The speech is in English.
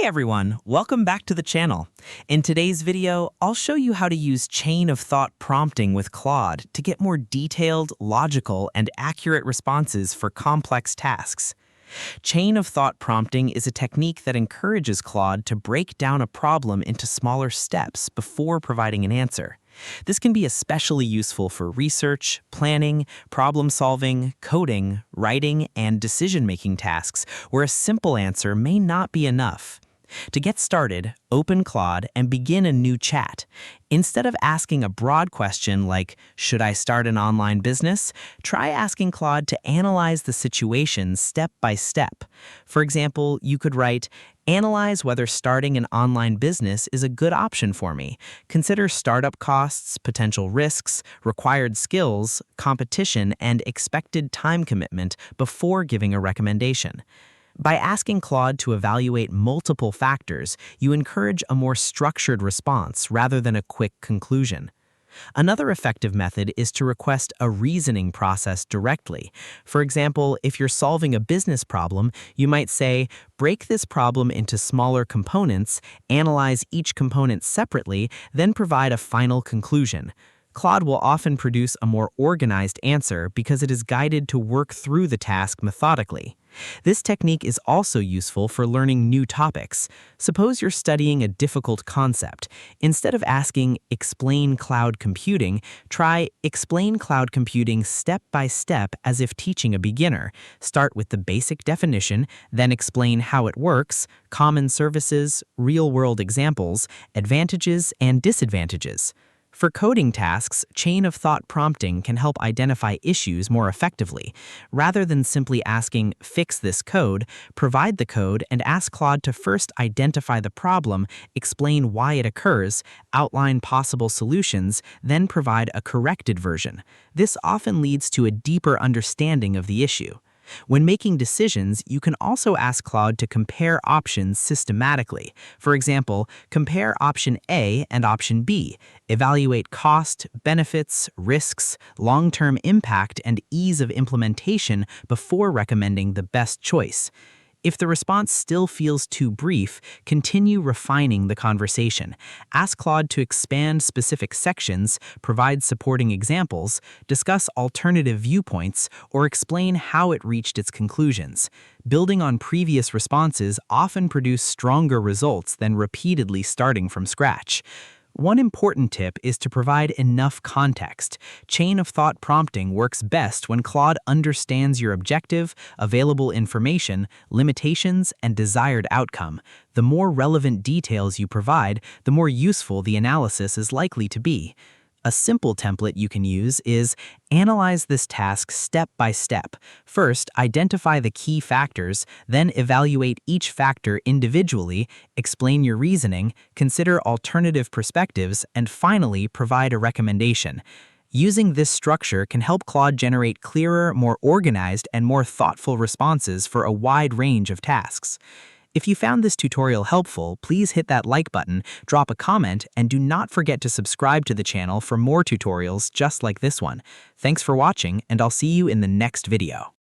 everyone, welcome back to the channel. In today's video, I'll show you how to use chain of thought prompting with Claude to get more detailed, logical, and accurate responses for complex tasks. Chain of thought prompting is a technique that encourages Claude to break down a problem into smaller steps before providing an answer. This can be especially useful for research, planning, problem-solving, coding, writing, and decision-making tasks where a simple answer may not be enough. To get started, open Claude and begin a new chat. Instead of asking a broad question like, "Should I start an online business?" try asking Claude to analyze the situation step by step. For example, you could write, "Analyze whether starting an online business is a good option for me. Consider startup costs, potential risks, required skills, competition, and expected time commitment before giving a recommendation." By asking Claude to evaluate multiple factors, you encourage a more structured response rather than a quick conclusion. Another effective method is to request a reasoning process directly. For example, if you're solving a business problem, you might say, "Break this problem into smaller components, analyze each component separately, then provide a final conclusion." Claude will often produce a more organized answer because it is guided to work through the task methodically. This technique is also useful for learning new topics. Suppose you're studying a difficult concept. Instead of asking, "Explain cloud computing," try, "Explain cloud computing step by step as if teaching a beginner." Start with the basic definition, then explain how it works, common services, real-world examples, advantages, and disadvantages. For coding tasks, chain of thought prompting can help identify issues more effectively. Rather than simply asking, "Fix this code," provide the code and ask Claude to first identify the problem, explain why it occurs, outline possible solutions, then provide a corrected version. This often leads to a deeper understanding of the issue. When making decisions, you can also ask Claude to compare options systematically. For example, compare option A and option B. Evaluate cost, benefits, risks, long-term impact, and ease of implementation before recommending the best choice. If the response still feels too brief, continue refining the conversation. Ask Claude to expand specific sections, provide supporting examples, discuss alternative viewpoints, or explain how it reached its conclusions. Building on previous responses often produce stronger results than repeatedly starting from scratch. One important tip is to provide enough context. Chain of thought prompting works best when Claude understands your objective, available information, limitations, and desired outcome. The more relevant details you provide, the more useful the analysis is likely to be. A simple template you can use is, analyze this task step by step. First, identify the key factors, then evaluate each factor individually, explain your reasoning, consider alternative perspectives, and finally provide a recommendation. Using this structure can help Claude generate clearer, more organized, and more thoughtful responses for a wide range of tasks. If you found this tutorial helpful, please hit that like button, drop a comment, and do not forget to subscribe to the channel for more tutorials just like this one. Thanks for watching, and I'll see you in the next video.